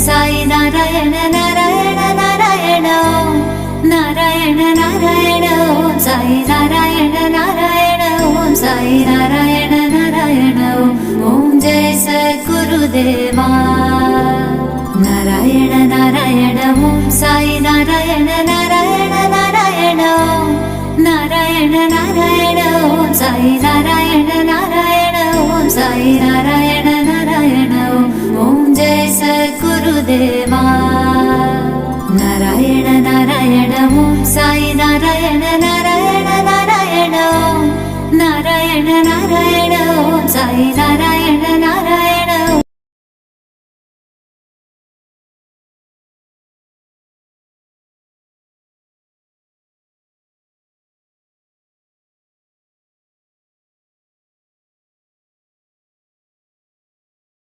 Sai Narayan Narayan Narayan Om Narayan Narayan Om Sai Narayan Narayan Om Sai Narayan Narayan Om Jai सद्गुरुदेवा Narayan Narayan Om Sai Narayan Narayan Narayan Om Narayan Narayan Om Sai Narayan Narayan Om Sai Narayan Narayan Om Jai सद्गुरुदेवा Narayan Narayan Om Sai Narayan Narayan Narayan Om Narayan Narayan Om Sai Narayan